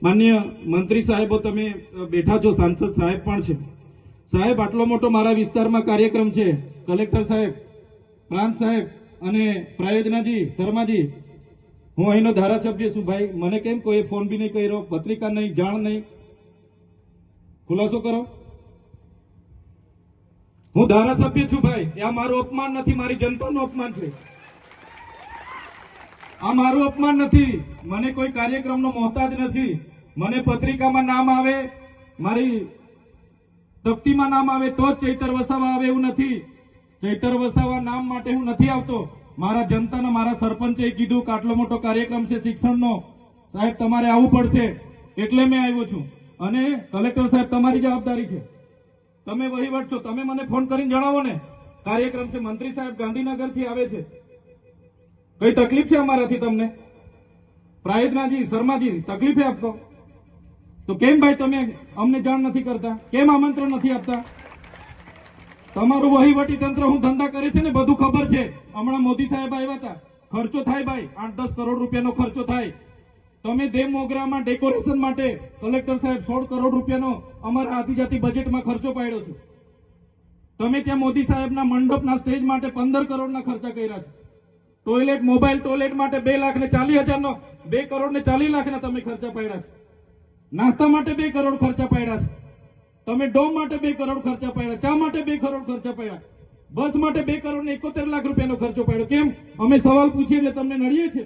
માન્ય મંત્રી સાહેબો તમે બેઠા છો, સાંસદ સાહેબ પણ છે. સાહેબ, આટલો મોટો મારા વિસ્તારમાં કાર્યક્રમ છે. કલેક્ટર સાહેબ, પ્રાંત સાહેબ અને પ્રાયોજનાજી, શર્માજી, હું અહીંનો ધારાસભ્ય છું ભાઈ. મને કેમ કોઈ ફોન બી નહીં કર્યો, પત્રિકા નહીં, જાણ નહીં? ખુલાસો કરો. હું ધારાસભ્ય છું ભાઈ. આ મારું અપમાન નથી, મારી જનતાનું અપમાન છે. આ મારું અપમાન નથી. મને કોઈ કાર્યક્રમનો મોહતાજ નથી. મને પત્રિકામાં નામ આવે, મારી તકતીમાં નામ આવે તો જ ચૈતર વસાવા આવે એવું નથી. ચૈતર વસાવા નામ માટે હું નથી આવતો. મારા જનતાના, મારા સરપંચે કીધું કે આટલો મોટો કાર્યક્રમ છે શિક્ષણનો, સાહેબ તમારે આવવું પડશે, એટલે મેં આવ્યો છું. અને કલેક્ટર સાહેબ, તમારી જવાબદારી છે, તમે વહીવટ છો, તમે મને ફોન કરીને જણાવો ને કાર્યક્રમ છે. મંત્રી સાહેબ ગાંધીનગરથી આવે છે, કઈ તકલીફ છે અમારાથી તમને? પ્રાયોજનાજી, શર્માજી, તકલીફ આપતો તો કેમ ભાઈ તમે અમને જાણ નથી કરતા? કેમ આમંત્રણ નથી આપતા? તમારું વહીવટી તંત્ર હું ધંધા કરે છે ને બધું ખબર છે. હમણાં મોદી સાહેબ આવ્યા હતા, ખર્ચો થાય ભાઈ, 8-10 કરોડ રૂપિયાનો ખર્ચો થાય. તમે દેવ મોગરામાં ડેકોરેશન માટે કલેક્ટર સાહેબ 16 કરોડ રૂપિયાનો અમારા આદિજાતિ બજેટમાં ખર્ચો પાડ્યો છે. તમે ત્યાં મોદી સાહેબના મંડપના સ્ટેજ માટે 15 કરોડના ખર્ચા કર્યા છે. ટોયલેટ, મોબાઈલ ટોયલેટ માટે 2,40,000નો 2 કરોડ ને 40 લાખના તમે ખર્ચા પાડ્યા છે. નાસ્તા માટે 2 કરોડ ખર્ચા પાડ્યા છે. તમે ડોમ માટે 2 કરોડ ખર્ચા પાડ્યા, ચા માટે 2 કરોડ ખર્ચા પાડ્યા, બસ માટે 2 કરોડ ને 71 લાખ રૂપિયાનો ખર્ચો પાડ્યો. કેમ? અમે સવાલ પૂછીએ એટલે તમને નડીએ છે?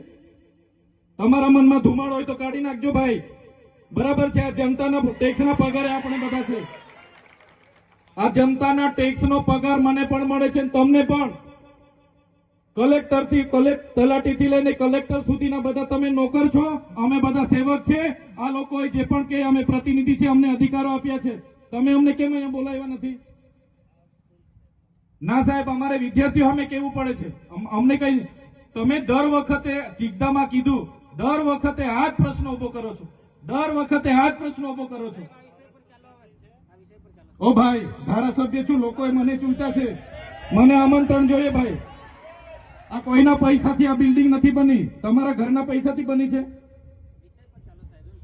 તમારા મનમાં ધુમાડો હોય તો કાઢી નાખજો ભાઈ. બરાબર છે, આ જનતાના ટેક્સના પગારે આપણે બધા છે. આ જનતાના ટેક્સનો પગાર મને પણ મળે છે, તમને પણ. કલેક્ટરથી તલાટીથી લઈને કલેક્ટર સુધીના બધા તમે નોકર છો, અમે બધા સેવક છે. આ લોકોએ જે પણ કે અમે પ્રતિનિધિ છે, અમને અધિકારો આપ્યા છે. તમે અમને કેમ અહીંયા બોલાવ્યા નથી? ના સાહેબ, અમારે વિદ્યાર્થીઓ અમે કેવું પડે છે. અમને કઈ, તમે દર વખતે ચિકદામાં કીધું, દર વખતે આ જ પ્રશ્ન ઉભો કરો છો, દર વખતે આ જ પ્રશ્ન ઉભો કરો છો. ઓ ભાઈ, ધારાસભ્ય છું, લોકોએ મને ચૂંટ્યા છે, મને આમંત્રણ જોઈએ ભાઈ. આ કોઈના પૈસાથી આ બિલ્ડિંગ નથી બની, તમારા ઘરના પૈસાથી બની છે.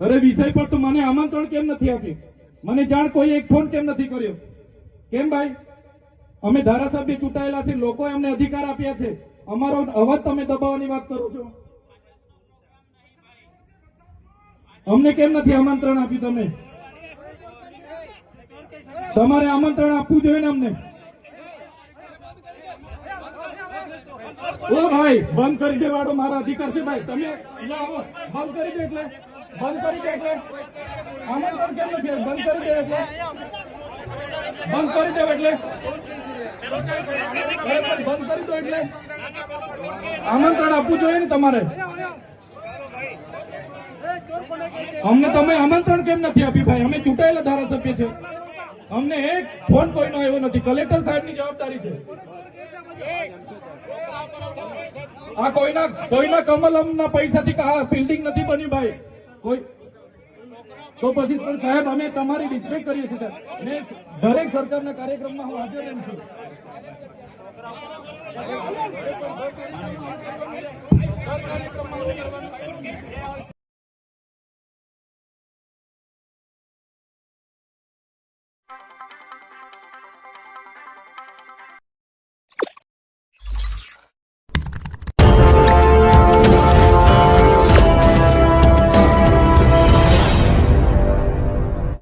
અરે વિષય પર તો મને આમંત્રણ કેમ નથી આપ્યું? મને જાણ કોઈ એક ફોન કેમ નથી કર્યો? કેમ ભાઈ? અમે ધારાસભ્ય ચૂંટાયેલા છે, લોકોએ અમને અધિકાર આપ્યા છે. અમારો અવાજ તમે દબાવવાની વાત કરો છો. અમને કેમ નથી આમંત્રણ આપ્યું? તમે તમારે આમંત્રણ આપવું જોઈએ ને અમને. ઓ ભાઈ, બંધ કરી દેવાડો, મારા અધિકાર છે ભાઈ. તમે આવો, બંધ કરી દે એટલે, બંધ કરી દે એટલે આમંત્રણ કેમ નથી? બંધ કરી દે એટલે, બંધ કરી દે એટલે, બંધ કરી દો એટલે આમંત્રણ આપવું જોઈએ ને તમારે. અમને તમે આમંત્રણ કેમ નથી આપ્યું ભાઈ? અમે ચૂંટાયેલા ધારાસભ્ય છે, અમને એક ફોન કોઈનો આવ્યો નથી. કલેક્ટર સાહેબની જવાબદારી છે. આ કોઈના કમલમના પૈસાથી આ બિલ્ડિંગ નથી બની ભાઈ. કોઈ તો પછી પણ સાહેબ, અમે તમારી રિસ્પેક્ટ કરીએ છીએ ને. દરેક સરકારના કાર્યક્રમમાં હું હાજર રહું છું.